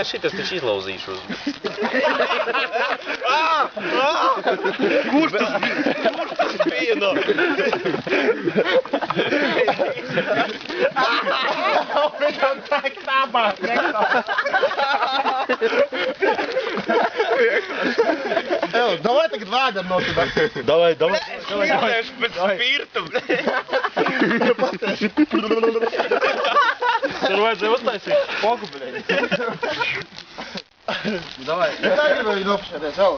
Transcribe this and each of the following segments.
Es šitas taču izlauzīšu uz... Kurš tas bija? No? Viņam tak tābāk nektā. Давай tagad vēdam no тебя. Давай. Spirtēšu pēc spirtu. Tur vajadzēja uztaisīt pogu, bļeļ. Давай. Tā gribēju nopšēties, jau.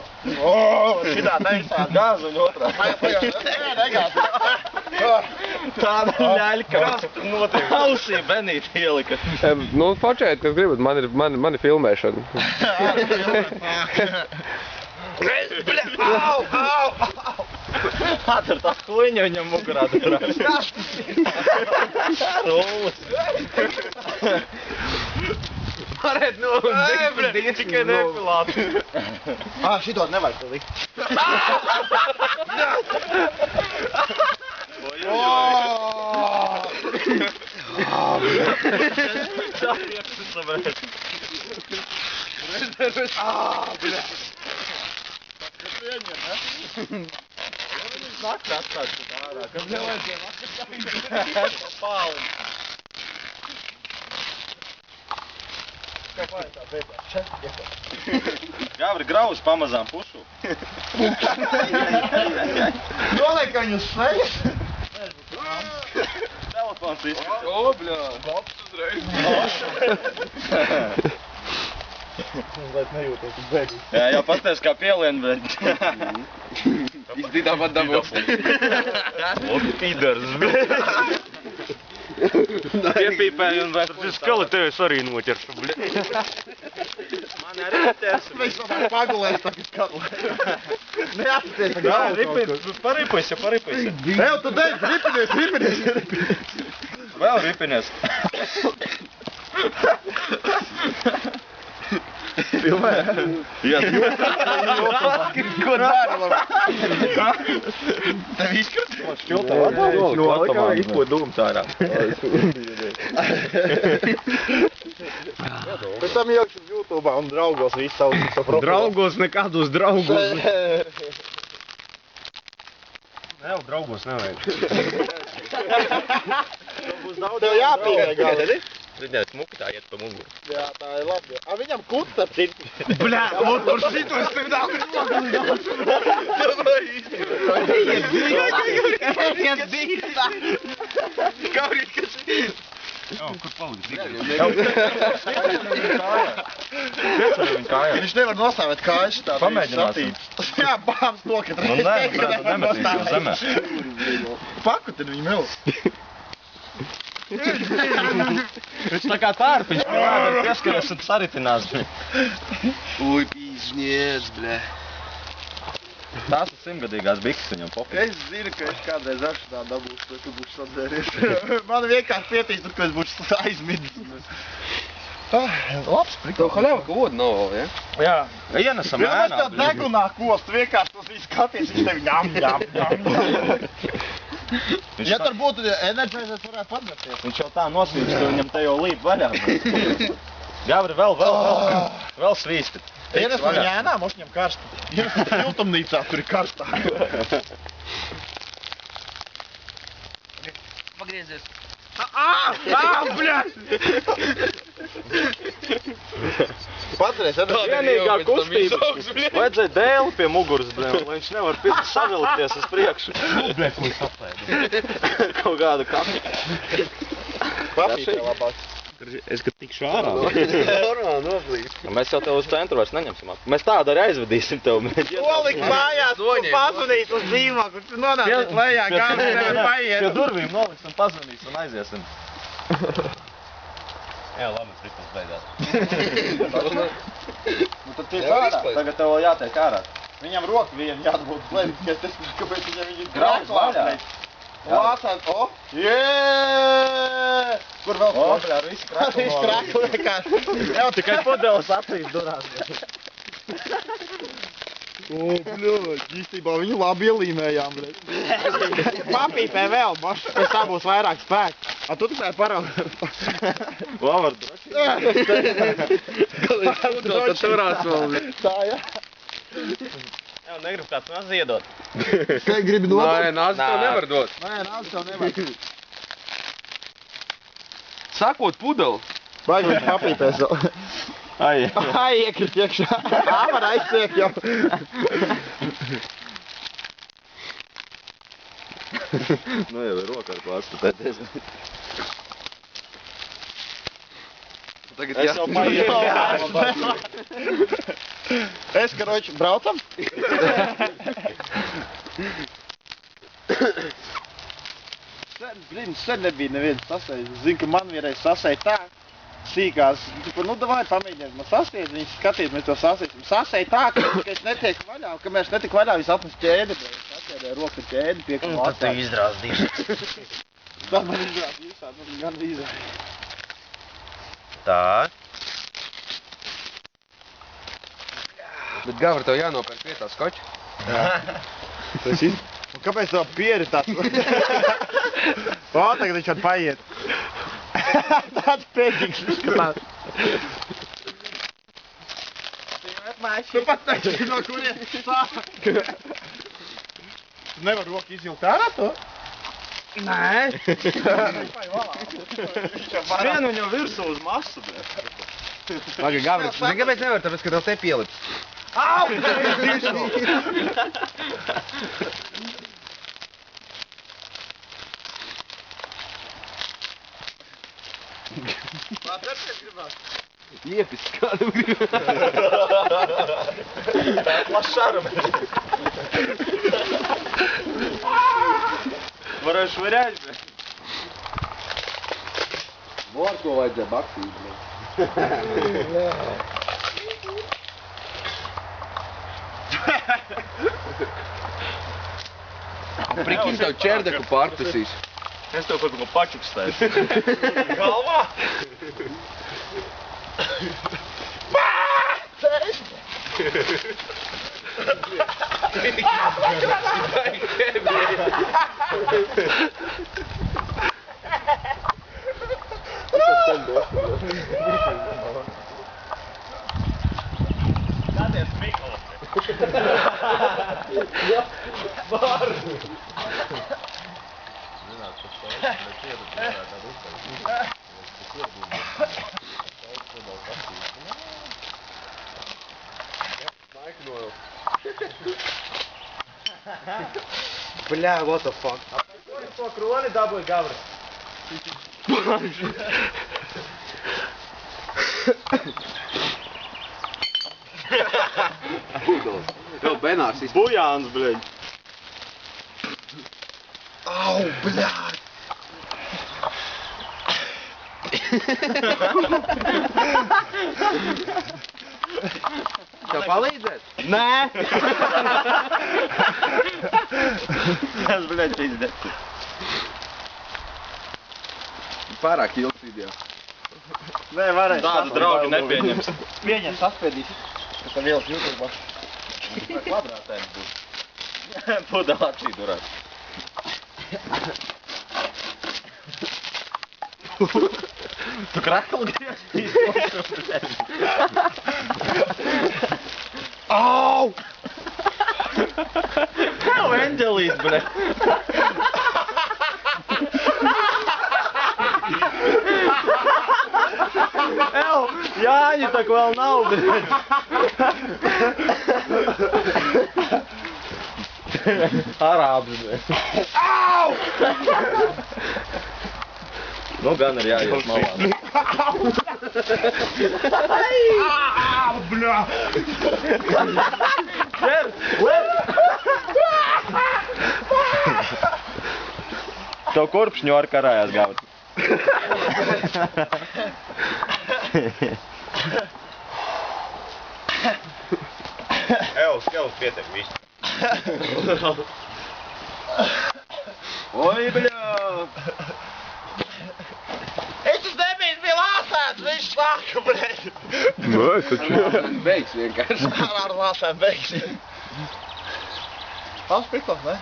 Šitā teistā gāzu un otrā. Nē, negāzu. Tāda ļaļka. Kas tur notiek? Ausī Benīti ielika. Nu, pačēt, kas gribat, mani filmēšana. Au! Tur tā kuiņa viņam mugurā turās. Rūlis. Varēt nolūkt Tikai nepilāt. Šito nevajag tev likt. Tā priekšas sabrēt. Nakti atstāt šitā ārā. Kas nevajadzēja nakti? Pāli. Gavri grauz pamazām pušu. Noliek viņu svejas. Telefons izskatās. O, bļā. Bops uzreiz. Lai nejūtos uz bēgļu. Jā, jau pasties kā pielien, bet... Izdi tāpat dabūs. Pīdars, bet... Piepīpēju un vēl... Šis skali tevis arī noķeršu, bļa. Mani arī ķeršu. Mēs vēl pagulēs tā, kas skatulē. Neapsties. Jā, paripēs. Ev, tu dēļ, ripinies. Vēl ripinies. Filmē? Jā, Ko dari, labi? Tev izskatīt? šķiltā vadā Nolikā vai izpot dūmus ārā. Pēc tam iekšam YouTube'ā un draugos visu savu profilu. Draugos nekādos draugos. Nē, draugos nevajag. Tev jāpīvē gala. Redzēt, smuki tā iet pa muguru. Jā, tā ir labi. Viņam kuts ap citu. Bļā, un par šito es tev daudz kur palīdz? Viņš nevar nostāvēt kājas šitā. Pamēģināsim. Jā, bāms to, ka Nu nē, nemetīsim zemē. Pakutin viņu vēl. Viņš tā kā tārpiņš parāda pieskaries un saritinās. Uj, pīžņiec, bļē. Tās ir 100-gadīgās bikses viņam popī. Es zinu, ka es kādreiz akšanā dabūšu, vai tu būšu sadzēries. Man vienkārši pietīs, ka es būšu aizmidzis. Labs prikals. Tev haļava, ka oda nav vēl, ja? Jā, ienesam Ja mēs ēnā. tev degunā kostu, vienkārši tos visu skaties, viņš tevi ņam. Ja tur būtu enerģijas, es varētu padmēties. Viņš jau tā nosvīst, ka viņam te jau līp vaļā. Gavri, vēl svīsti. Ienesam viņu ēnā, mums viņam karsta. Ienesam siltumnīcā, tur ir karstāk. Pagriezies. Bļaļ! Paturēs, Vienīgā kustība. Vajadzēja dēli pie muguras, lai viņš nevar savilkties uz priekšu. Kaut kādu kapi. Papītē labāk. Es, kad tikšu ārā. Normāli noplīst. Mēs jau tev uz centru vairs neņemsim. Mēs tādu arī aizvedīsim tev. Nolikt mājās, pazvanīs uz dzīvāku, tu nonāc lejā, kāds tevi paiet. Pie durvīm noliks un pazvanīs un aiziesim. Jā, labi, fritas beidzās. Nu tad tiek ārā. Tagad tev vēl jātiek ārā. Viņam roku vien jāatbūt slēpt, ka tas, kāpēc viņam viņi Grauds vaļā. Lāsāt, jēee! Kur vēl O, bļā, viss krakli Viss krakli vienkārši. Jau tikai pudeles acīs durās. Bļoļ, īstībā viņu labi ielīmējām, bļoļ. Papīpē vēl, boš, pēc tā būs vairāk spēku. A tu tikai paraugi. Lavar, Tad turās vēl. Tā, jā. Jā, negribu kāds man ziedot. Kā gribi nopirkt? Nē, nāc to nevar dot. Nē, nāc tev nevar. Sakot pudeli. Baigi viņš papīpēs vēl. Ai. Ai, iekrit iekšā. Var aizsiek jau. Nu jau ir rokā ar ko atskatēties. Tagad Es jau paietu. Es, karoči, braucam? Sen nebija neviens sasējis. Zinu, ka man vienreiz sasēja tā, sīkās. Nu, davai pamēģiniet man sasēst, viņi skatīt, mēs to sasēsim. Sasēja tā, ka es netiek vaļā, un kamēr es netiek vaļā, viņš atnes ķēdi, bet es atķēdēju roku ķēdi, piekam Tad tu izrāzdīši. Tā man izrādīja īsā, nu, gan izrādīja. Tā. Bet Gavra, tev jānopērk vietā skoķi. Tas ir? Un kāpēc tev pieri tāds? O, tagad viņš var paiet. Tāds pēdīgs izskatās. Tu pat taisi, no kurien sāk. Tu nevar roku izjūt ārā to? Nē. Vienu viņu virsū uz masu, bļa. Labi, Gavra, zini, kāpēc nevar, tāpēc, ka tev te pielips. Au! Iepis kādu grib. Лошара, блядь. Varēju švarēt, блядь. Ar ko vajadzēja baksīt, blēd. Prikim tev čerdeku pārtasīs. Es tev kaut ko pačukstēšu. Galvā! Skaties Mikolas. Var! Bļā, what the fuck? To kroni dabūja Gavra. Tev benārs izpēc. Bujāns, bļaļ. Au, bļā! Tev palīdzēt? Nē! Es, bļaļ, pizdet. Pārāk ilgs video. Nē, varēs. Tādu draugu nepieņems. Pieņem, saspiedīs. Ka tev vielas YouTube. Vai kvadrātēm būs? Pudelā atšī durāt. Tu krakli grieztīs? Au! Tev Enģelīs, bļaļ. Ew, Jāņi tak vēl nav, bļaļ. Arābs, bļaļ. Au! Nu gan ir jāiet malā. Au, bļā! Ķer, lep! Tev kurpšņu ar karājās gauts. Skevs pietiek visu. Oi, bļā! Es uz nebiju bija lāsēts, viņš sāka, bļā! Nē, taču. Beigs vienkārši. Ar lāsēm beigsi. Pals pikls, ne?